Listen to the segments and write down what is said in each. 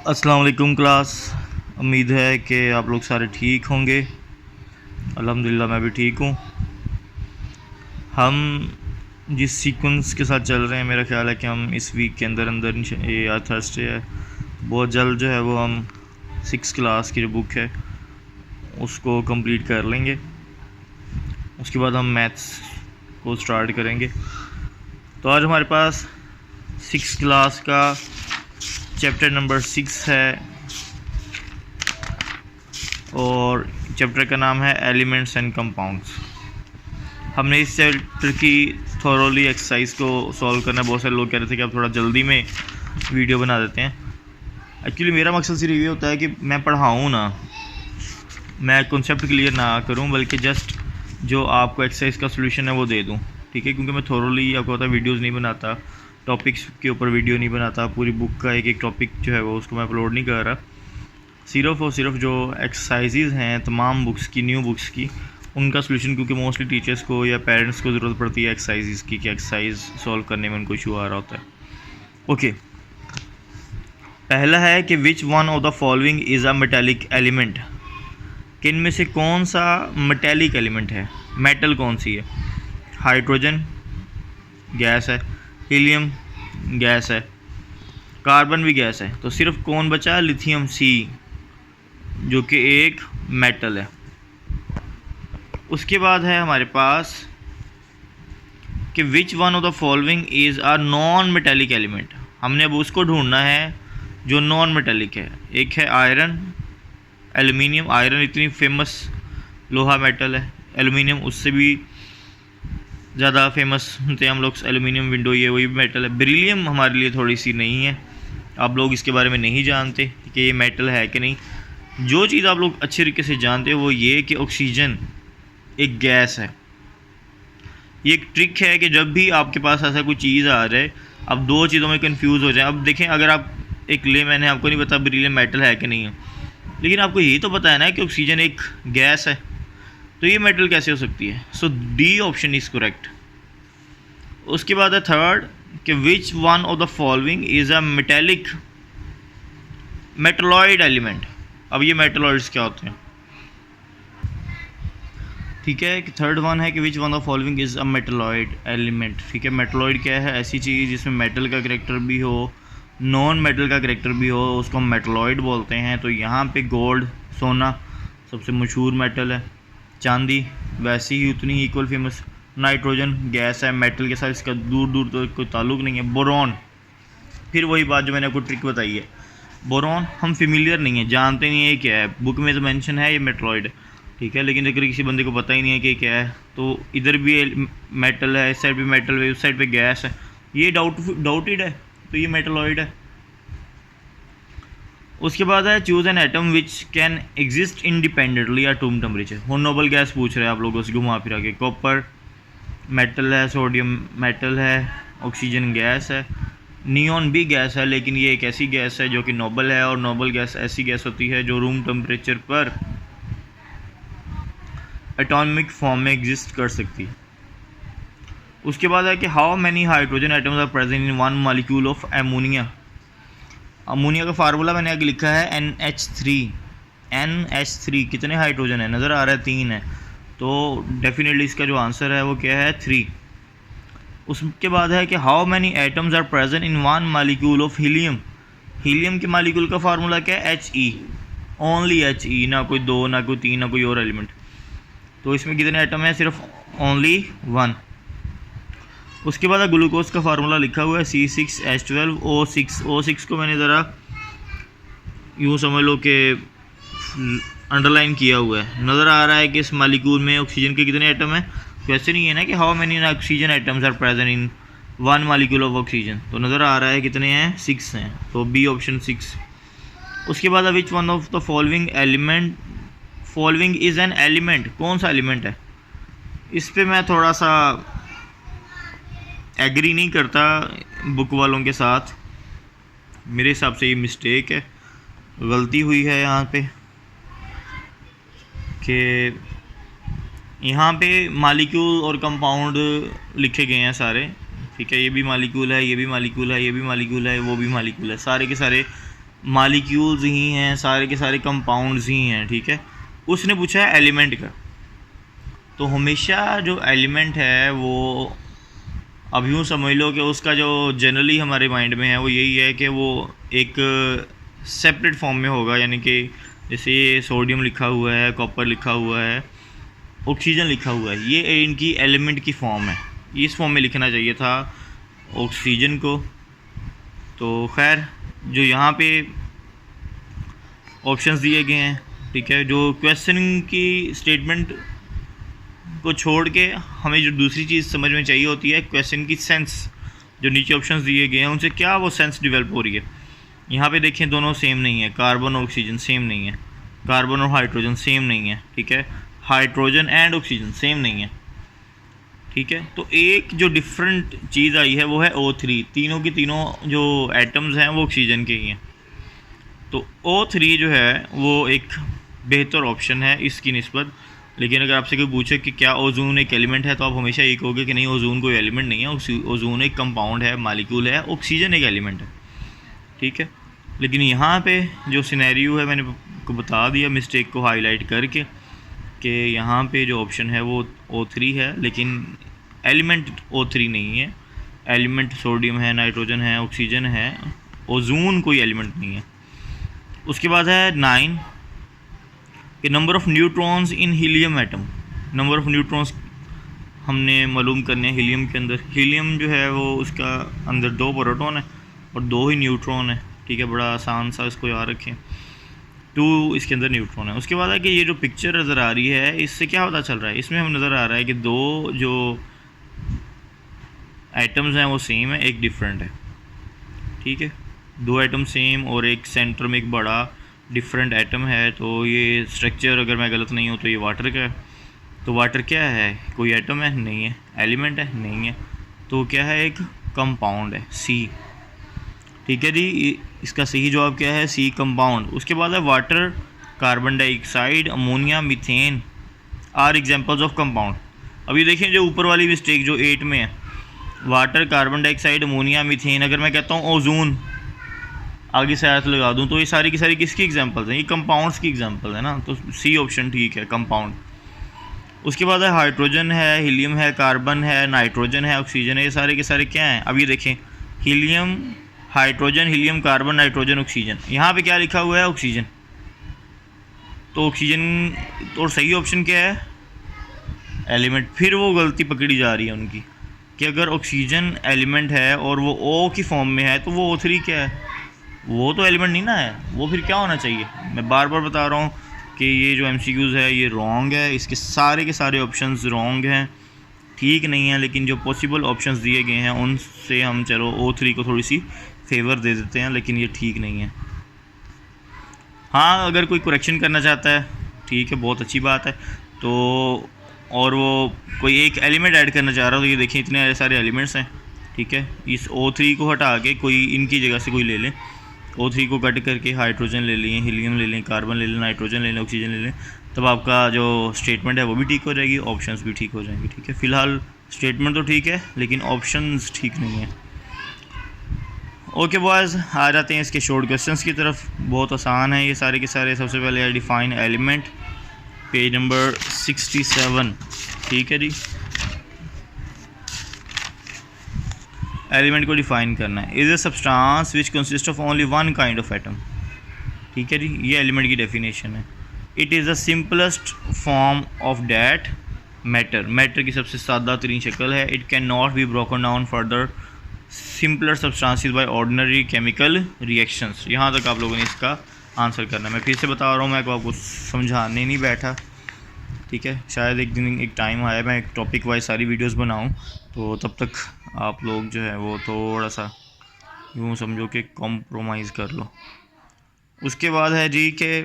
अस्सलाम वालेकुम क्लास। उम्मीद है कि आप लोग सारे ठीक होंगे। अल्हम्दुलिल्लाह मैं भी ठीक हूँ। हम जिस सीक्वेंस के साथ चल रहे हैं, मेरा ख्याल है कि हम इस वीक के अंदर अंदर, ये आज थर्सडे है, बहुत जल्द जो है वो हम 6 क्लास की जो बुक है उसको कंप्लीट कर लेंगे। उसके बाद हम मैथ्स को स्टार्ट करेंगे। तो आज हमारे पास 6 क्लास का चैप्टर नंबर 6 है और चैप्टर का नाम है एलिमेंट्स एंड कंपाउंड्स। हमने इस चैप्टर की थॉरोली एक्सरसाइज को सॉल्व करना, बहुत सारे लोग कह रहे थे कि आप थोड़ा जल्दी में वीडियो बना देते हैं। एक्चुअली मेरा मकसद सिर्फ ये होता है कि मैं पढ़ाऊँ ना, मैं कॉन्सेप्ट क्लियर ना करूँ, बल्कि जस्ट जो आपको एक्सरसाइज का सोल्यूशन है वो दे दूँ, ठीक है। क्योंकि मैं थॉरोली, आपको पता है, वीडियोज़ नहीं बनाता, टॉपिक्स के ऊपर वीडियो नहीं बनाता, पूरी बुक का एक एक टॉपिक जो है वो उसको मैं अपलोड नहीं कर रहा। सिर्फ और सिर्फ जो एक्सरसाइजेज़ हैं तमाम बुक्स की, न्यू बुक्स की, उनका सोल्यूशन, क्योंकि मोस्टली टीचर्स को या पेरेंट्स को ज़रूरत पड़ती है एक्सरसाइजेज़ की, कि एक्सरसाइज सॉल्व करने में उनको इशू आ रहा होता है। ओके, पहला है कि which one of the following is a metallic element. किन में से कौन सा मेटेलिक एलिमेंट है, मेटल कौन सी है। हाइड्रोजन गैस है, हीलियम गैस है, कार्बन भी गैस है, तो सिर्फ कौन बचा, लिथियम सी, जो कि एक मेटल है। उसके बाद है हमारे पास कि which one of the following is a non metallic element. हमने अब उसको ढूंढना है जो नॉन मेटेलिक है। एक है आयरन, एल्युमिनियम। आयरन इतनी फेमस लोहा मेटल है, एल्युमिनियम उससे भी ज़्यादा फेमस होते हैं हम लोग। एल्युमिनियम विंडो, ये वही मेटल है। बेरिलियम हमारे लिए थोड़ी सी नहीं है, आप लोग इसके बारे में नहीं जानते कि ये मेटल है कि नहीं। जो चीज़ आप लोग अच्छे तरीके से जानते हो वो ये कि ऑक्सीजन एक गैस है। ये एक ट्रिक है कि जब भी आपके पास ऐसा कोई चीज़ आ जाए, आप दो चीज़ों में कंफ्यूज हो जाए। अब देखें, अगर आप एक मैंने आपको नहीं पता बेरिलियम मेटल है कि नहीं है, लेकिन आपको यही तो पता है ना कि ऑक्सीजन एक गैस है, तो ये मेटल कैसे हो सकती है। सो डी ऑप्शन इज़ करेक्ट। उसके बाद है थर्ड कि which one of the following is a metalloid element. अब ये मेटलॉइड्स क्या होते हैं, ठीक है। कि थर्ड वन है कि which one of following is a metalloid element, ठीक है। मेटलॉइड क्या है, ऐसी चीज़ जिसमें मेटल का करेक्टर भी हो, नॉन मेटल का करेक्टर भी हो, उसको हम मेटलॉइड बोलते हैं। तो यहाँ पे गोल्ड, सोना सबसे मशहूर मेटल है, चांदी वैसी ही उतनी ही इक्वल फेमस, नाइट्रोजन गैस है, मेटल के साथ इसका दूर दूर तो कोई ताल्लुक नहीं है। बोरॉन, फिर वही बात जो मैंने आपको ट्रिक बताई है, बोरॉन हम फेमिलियर नहीं है, जानते नहीं है क्या है। बुक में तो मेंशन है ये मेटलॉइड, ठीक है, लेकिन अगर किसी बंदे को पता ही नहीं है कि क्या है, तो इधर भी मेटल है, इस साइड पे मेटल है, उस साइड पे गैस है, ये डाउटेड है, तो ये मेटलॉइड है। उसके बाद है choose an atom which can exist independently at room temperature. वो नोबल गैस पूछ रहे हैं आप लोगों से घुमा फिरा के। कॉपर मेटल है, सोडियम मेटल है, ऑक्सीजन गैस है, नियॉन भी गैस है, लेकिन ये एक ऐसी गैस है जो कि नोबल है, और नोबल गैस ऐसी गैस होती है जो रूम टेम्परेचर पर एटॉमिक फॉर्म में एग्जिस्ट कर सकती है। उसके बाद है कि how many hydrogen atoms are present in one molecule of ammonia. Ammonia का फार्मूला मैंने आगे लिखा है NH3। NH3 कितने हाइड्रोजन है, नज़र आ रहा है 3 है, तो डेफिनेटली इसका जो आंसर है वो क्या है, 3। उसके बाद है कि how many atoms are present in one molecule of helium. Helium के मॉलिक्यूल का फार्मूला क्या है, He, ओनली He, ना कोई 2, ना कोई 3, ना कोई और एलिमेंट। तो इसमें कितने एटम है, सिर्फ ओनली 1। उसके बाद ग्लूकोज का फार्मूला लिखा हुआ है C6H12O6। O6 को मैंने ज़रा यूँ समझ लो कि अंडरलाइन किया हुआ है, नज़र आ रहा है कि इस मालिक्यूल में ऑक्सीजन के कितने एटम हैं। वैसे नहीं है ना कि how many oxygen atoms are present in one molecule of oxygen, तो नज़र आ रहा है कितने हैं, 6 हैं, तो बी ऑप्शन 6। उसके बाद which one of the following is an element. कौन सा एलिमेंट है, इस पर मैं थोड़ा सा एग्री नहीं करता बुक वालों के साथ। मेरे हिसाब से ये मिस्टेक है, गलती हुई है यहाँ पे, कि यहाँ पे मालिक्यूल और कंपाउंड लिखे गए हैं सारे, ठीक है। ये भी मालिक्यूल है, ये भी मालिक्यूल है, ये भी मालिक्यूल है, वो भी मालिक्यूल है, सारे के सारे मालिक्यूल्स ही हैं, सारे के सारे कंपाउंड्स ही हैं, ठीक है। उसने पूछा है एलिमेंट का। तो हमेशा जो एलिमेंट है वो अब यूँ समझ लो कि उसका जो जनरली हमारे माइंड में है वो यही है कि वो एक सेपरेट फॉर्म में होगा, यानी कि जैसे सोडियम लिखा हुआ है, कॉपर लिखा हुआ है, ऑक्सीजन लिखा हुआ है, ये इनकी एलिमेंट की फॉर्म है। इस फॉर्म में लिखना चाहिए था ऑक्सीजन को। तो खैर जो यहाँ पे ऑप्शंस दिए गए हैं, ठीक है, जो क्वेश्चन की स्टेटमेंट को छोड़ के हमें जो दूसरी चीज़ समझ में चाहिए होती है क्वेश्चन की सेंस। जो नीचे ऑप्शंस दिए गए हैं उनसे क्या वो सेंस डेवलप हो रही है। यहाँ पे देखें दोनों सेम नहीं है, कार्बन और ऑक्सीजन सेम नहीं है, कार्बन और हाइड्रोजन सेम नहीं है, ठीक है, हाइड्रोजन एंड ऑक्सीजन सेम नहीं है, ठीक है। तो एक जो डिफरेंट चीज़ आई है वो है O3। तीनों की तीनों जो एटम्स हैं वो ऑक्सीजन के ही हैं। तो O3 जो है वो एक बेहतर ऑप्शन है इसकी निस्बत। लेकिन अगर आपसे कोई पूछे कि क्या ओजोन एक एलिमेंट है, तो आप हमेशा ये कहोगे कि नहीं, ओजोन कोई एलिमेंट नहीं है, ओजोन एक कंपाउंड है, मालिक्यूल है, ऑक्सीजन एक एलिमेंट है, ठीक है। लेकिन यहाँ पे जो सिनेरियो है मैंने आपको बता दिया मिस्टेक को हाईलाइट करके कि यहाँ पे जो ऑप्शन है वो O3 है, लेकिन एलिमेंट O3 नहीं है। एलिमेंट सोडियम है, नाइट्रोजन है, ऑक्सीजन है, ओजोन कोई एलिमेंट नहीं है। उसके बाद है 9 कि number of neutrons in helium atom. Number of neutrons हमने मालूम करने हैं हीलियम के अंदर। हीलियम जो है वो उसका अंदर 2 प्रोटॉन है और 2 ही न्यूट्रॉन है, ठीक है, बड़ा आसान सा इसको याद रखें। 2 इसके अंदर न्यूट्रॉन है। उसके बाद है कि ये जो पिक्चर नज़र आ रही है इससे क्या पता चल रहा है, इसमें हमें नज़र आ रहा है कि 2 जो एटम्स हैं वो सेम है, एक डिफरेंट है, ठीक है। 2 एटम सेम और एक सेंटर में एक बड़ा डिफरेंट एटम है। तो ये स्ट्रक्चर अगर मैं गलत नहीं हूँ तो ये वाटर का है। तो वाटर क्या है, कोई एटम है नहीं है, एलिमेंट है नहीं है, तो क्या है, एक कंपाउंड है, सी, ठीक है जी। इसका सही जवाब क्या है, सी कंपाउंड। उसके बाद है water, carbon dioxide, ammonia, methane are examples of compound. अभी देखिए जो ऊपर वाली मिस्टेक जो 8 में है, water, carbon dioxide, ammonia, methane, अगर मैं कहता हूँ ओजोन आगे से आयत लगा दूं तो ये सारी की सारी किसकी एग्जांपल्स हैं, ये कंपाउंड्स की एग्जांपल है ना। तो सी ऑप्शन ठीक है, कंपाउंड। उसके बाद है हाइड्रोजन है, हीलियम है, कार्बन है, नाइट्रोजन है, ऑक्सीजन है, ये सारे के सारे क्या हैं। अब ये देखें helium, hydrogen, helium, carbon, nitrogen, oxygen, यहाँ पे क्या लिखा हुआ है, ऑक्सीजन। तो ऑक्सीजन तो सही ऑप्शन क्या है, एलिमेंट। फिर वो गलती पकड़ी जा रही है उनकी कि अगर ऑक्सीजन एलिमेंट है और वो O की फॉर्म में है तो वो O3 क्या है, वो तो एलिमेंट नहीं ना है, वो फिर क्या होना चाहिए। मैं बार बार बता रहा हूँ कि ये जो MCQs है ये रॉन्ग है, इसके सारे के सारे ऑप्शंस रॉन्ग हैं, ठीक नहीं है। लेकिन जो पॉसिबल ऑप्शंस दिए गए हैं उनसे हम चलो O3 को थोड़ी सी फेवर दे देते हैं, लेकिन ये ठीक नहीं है। हाँ, अगर कोई करेक्शन करना चाहता है ठीक है, बहुत अच्छी बात है। तो और वो कोई एक एलिमेंट ऐड करना चाह रहा हो तो ये देखिए इतने सारे एलिमेंट्स हैं, ठीक है। इस O3 को हटा के कोई इनकी जगह से कोई ले लें, O3 को कट करके हाइड्रोजन ले लें, हीलियम ले लें, कार्बन ले लें, नाइट्रोजन ले लें, ऑक्सीजन ले लें, तब आपका जो स्टेटमेंट है वो भी ठीक हो जाएगी, ऑप्शंस भी ठीक हो जाएंगे, ठीक है। फ़िलहाल स्टेटमेंट तो ठीक है लेकिन ऑप्शंस ठीक नहीं है। ओके बॉयज़, आ जाते हैं इसके शॉर्ट क्वेश्चंस की तरफ। बहुत आसान है ये सारे के सारे। सबसे पहले है डिफाइन एलिमेंट, पेज नंबर 67, ठीक है जी। एलिमेंट को डिफाइन करना है, is a substance which consist of only one kind of atom, ठीक है जी, ये एलिमेंट की डेफिनेशन है। It is the simplest form of that matter, matter की सबसे सादा तरीन शक्ल है। It can not be broken down further simpler substances by ordinary chemical reactions. यहाँ तक आप लोगों ने इसका आंसर करना है। मैं फिर से बता रहा हूँ, मैं आपको समझाने नहीं बैठा, ठीक है। शायद एक दिन एक टाइम आया मैं एक टॉपिक वाइज सारी वीडियोस बनाऊँ, तो तब तक आप लोग जो है वो थोड़ा सा यूँ समझो कि कॉम्प्रोमाइज़ कर लो। उसके बाद है जी के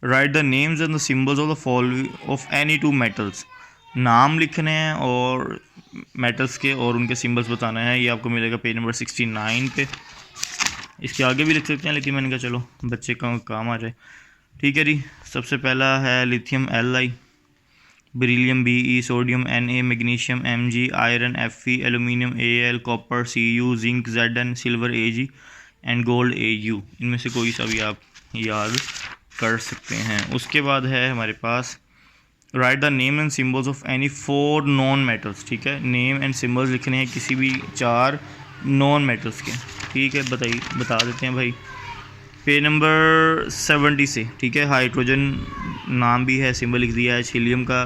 right the names and the symbols of the following of any 2 metals. नाम लिखने हैं और मेटल्स के और उनके सिंबल्स बताना है। ये आपको मिलेगा पेज नंबर 69 पे। इसके आगे भी लिख सकते हैं लेकिन मैंने कहा चलो बच्चे का काम आ जाए, ठीक है जी। सबसे पहला है lithium Li, beryllium BE, sodium Na, magnesium Mg, iron Fe, aluminium Al, copper Cu, zinc Zn, silver Ag and gold Au। इनमें से कोई सा भी आप याद कर सकते हैं। उसके बाद है हमारे पास write the name and symbols of any 4 non metals. ठीक है, नेम एंड सिम्बल्स लिखने हैं किसी भी 4 नॉन मेटल्स के। ठीक है, बता देते हैं भाई। पेज नंबर 70 से। ठीक है, हाइड्रोजन नाम भी है, सिंबल लिख दिया है। हीलियम का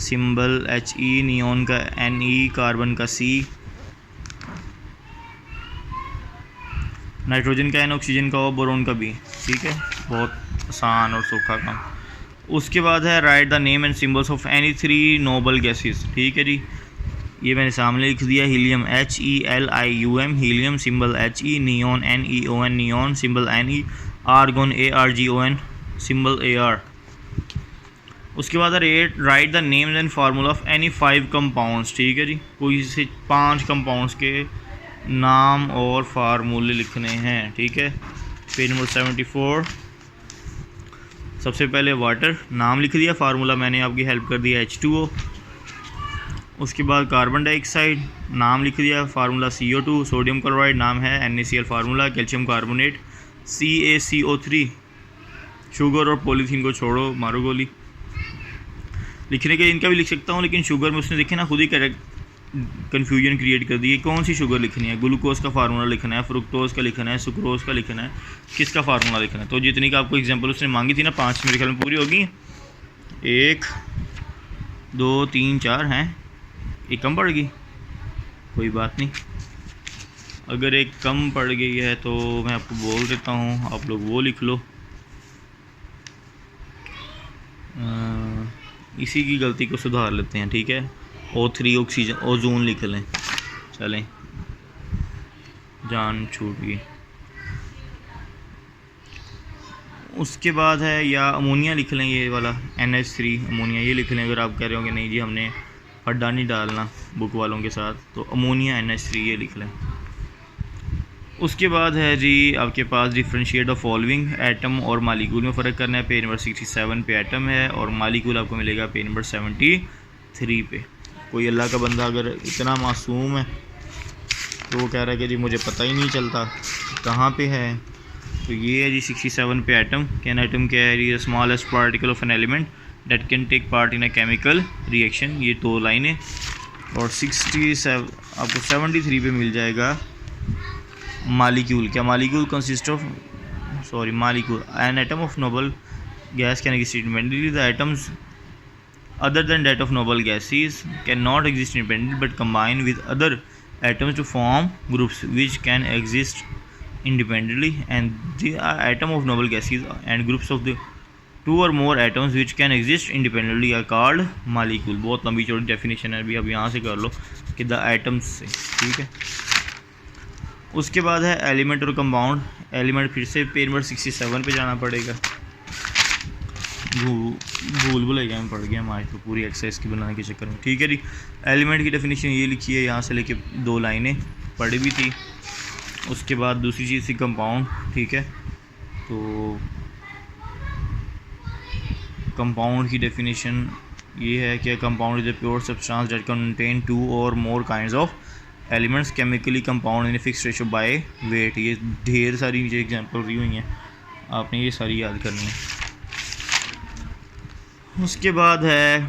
सिंबल He, नियॉन का Ne, कार्बन का C, नाइट्रोजन का N, ऑक्सीजन का O, बोरोन का B। ठीक है, बहुत आसान और सौखा काम। उसके बाद है right the name and symbols of any 3 noble gases. ठीक है जी, ये मैंने सामने लिख दिया। Helium HeLium, helium symbol He, neon NeON, neon symbol Ne, argon ArGON, symbol Ar। उसके बाद right the names and formula of any 5 compounds. ठीक है जी, कोई से 5 कंपाउंड्स के नाम और फार्मूले लिखने हैं। ठीक है, पेज नंबर 74। सबसे पहले वाटर नाम लिख दिया, फार्मूला मैंने आपकी हेल्प कर दिया H2O। उसके बाद कार्बन डाइऑक्साइड नाम लिख दिया, फार्मूला CO2। सोडियम क्लोराइड नाम है NaCl formula. Calcium carbonate CaCO3। Sugar और पॉलीथीन को छोड़ो, मारो गोली। लिखने के इनका भी लिख सकता हूँ, लेकिन शुगर में उसने देखे ना खुद ही करेक्ट कन्फ्यूजन क्रिएट कर दी है। कौन सी शुगर लिखनी है? ग्लूकोज का फार्मूला लिखना है, फ्रुक्टोज का लिखना है, सुक्रोज का लिखना है, किसका फार्मूला लिखना है? तो जितनी का आपको एग्जांपल उसने मांगी थी ना, 5 मेरे ख्याल में पूरी होगी। 1 2 3 4 हैं, एक कम पड़ गई, कोई बात नहीं। अगर एक कम पड़ गई है तो मैं आपको बोल देता हूँ, आप लोग वो लिख लो। इसी की गलती को सुधार लेते हैं। ठीक है, O3 ऑक्सीजन, ओजोन लिख लें। चलें, जान छूट गई। उसके बाद है या अमोनिया लिख लें, ये वाला NH3 अमोनिया, ये लिख लें। अगर आप कह रहे हो कि नहीं जी हमने अड्डा नहीं डालना बुक वालों के साथ, तो अमोनिया NH3 ये लिख लें। उसके बाद है जी आपके पास डिफ्रेंशिएट द फॉलोइंग, एटम और मालिक्यूल में फ़र्क करना है। पेज नंबर 67 पे एटम है और मालिक्यूल आपको मिलेगा पेज नंबर 73 पे। कोई अल्लाह का बंदा अगर इतना मासूम है तो वो कह रहा है कि जी मुझे पता ही नहीं चलता कहाँ पे है, तो ये है जी 67 पे एटम। कैन एटम क्या है? ये smallest particle of an element that can take part in a chemical reaction. ये 2 लाइनें। और 67 आपको 73 पे मिल जाएगा मालिक्यूल। क्या molecule consist of molecule an atom of noble gas can exist independently. The atoms other than that of noble gases cannot exist independently but combine with other atoms to form groups which can exist independently, and the atom of noble gases and groups of the 2 or more atoms which can exist independently are called molecule। बहुत लंबी चौड़ी definition है, अभी अब यहाँ से कर लो कि द एटम्स से। ठीक है, उसके बाद है एलिमेंट और कंपाउंड। एलिमेंट फिर से पेज नंबर 67 पे जाना पड़ेगा। भूल भुलैया में पड़ गया हमारे तो पूरी एक्सरसाइज की बनाने के चक्कर में। ठीक है जी, एलिमेंट की डेफिनेशन ये लिखी है, यहाँ से लेके 2 लाइनें पढ़ी भी थी। उसके बाद दूसरी चीज़ थी कंपाउंड। ठीक है, तो कंपाउंड की डेफिनेशन ये है कि compound is a pure substance that contain 2 or more kinds of elements chemically compound in fix ratio by weight. ये ढेर सारी जो एग्जांपल दी हुई हैं, आपने ये सारी याद करनी है। उसके बाद है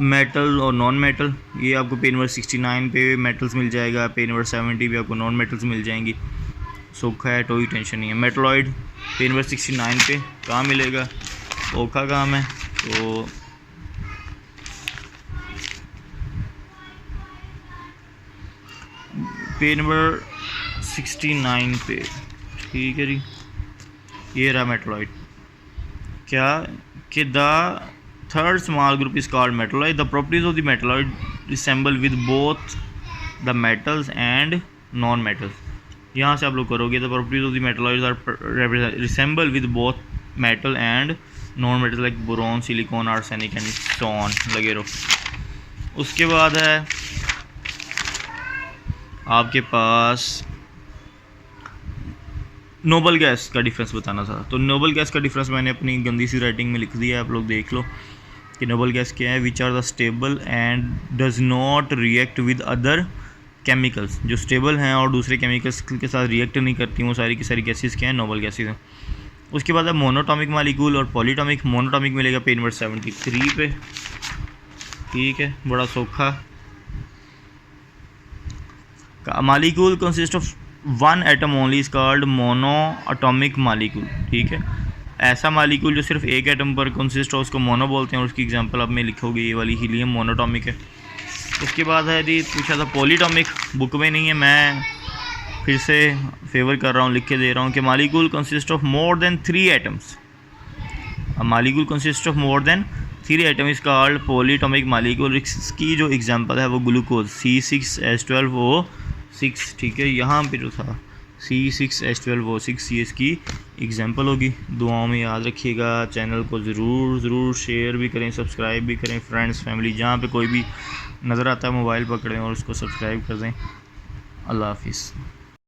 मेटल और नॉन मेटल। ये आपको पेज नंबर 69 पे मेटल्स मिल जाएगा, पेज नंबर 70 पे आपको नॉन मेटल्स मिल जाएंगी। सूखा है तो ही टेंशन नहीं है। मेटलॉइड पेज नंबर 69 पे कहाँ मिलेगा? औखा काम है तो पेज नंबर 69 पे। ठीक है जी, ये रहा मेटलॉइड। क्या कि the third small group is called metalloid. The properties of the metalloid resemble with both the metals and non metals. यहाँ से आप लोग करोगे the properties of the metalloids are resemble with both metal and non metal like boron, silicon, arsenic and so on. लगे रहो। उसके बाद है आपके पास नोबल गैस का डिफरेंस बताना था। तो नोबल गैस का डिफरेंस मैंने अपनी गंदी सी राइटिंग में लिख दिया है, आप लोग देख लो। कि नोबल गैस क्या है, which are the stable and does not react with other chemicals, जो स्टेबल हैं और दूसरे केमिकल्स के साथ रिएक्ट नहीं करती, वो सारी की सारी गैसेस क्या हैं, नोबल गैसेस हैं। उसके बाद है मोनोटॉमिक मालिक्यूल और पॉलीटॉमिक। मोनोटॉमिक मिलेगा पेज नंबर 73 पे, ठीक है, बड़ा सौखा। Molecule consist of one atom only is called mono atomic molecule, ठीक है। ऐसा मालिक्यूल जो सिर्फ एक एटम पर कंसिस्ट हो उसको मोनो बोलते हैं, और उसकी एग्जांपल आप में लिखोगे ये वाली हीलियम मोनोटॉमिक है। उसके बाद है जी पूछा था पॉलीटॉमिक, बुक में नहीं है, मैं फिर से फेवर कर रहा हूँ, लिख के दे रहा हूँ कि molecule consist of more than 3 atoms. Molecule consist of more than 3 atom is called polyatomic molecule. इसकी जो एग्जांपल है वो ग्लूकोज C6H12O6, ठीक है। यहाँ पे जो था C6H12O6 ये इसकी एग्जांपल होगी। दुआओं में याद रखिएगा। चैनल को ज़रूर शेयर भी करें, सब्सक्राइब भी करें, फ्रेंड्स फैमिली जहाँ पे कोई भी नज़र आता है मोबाइल पकड़ें और उसको सब्सक्राइब कर दें। अल्लाह हाफिज़।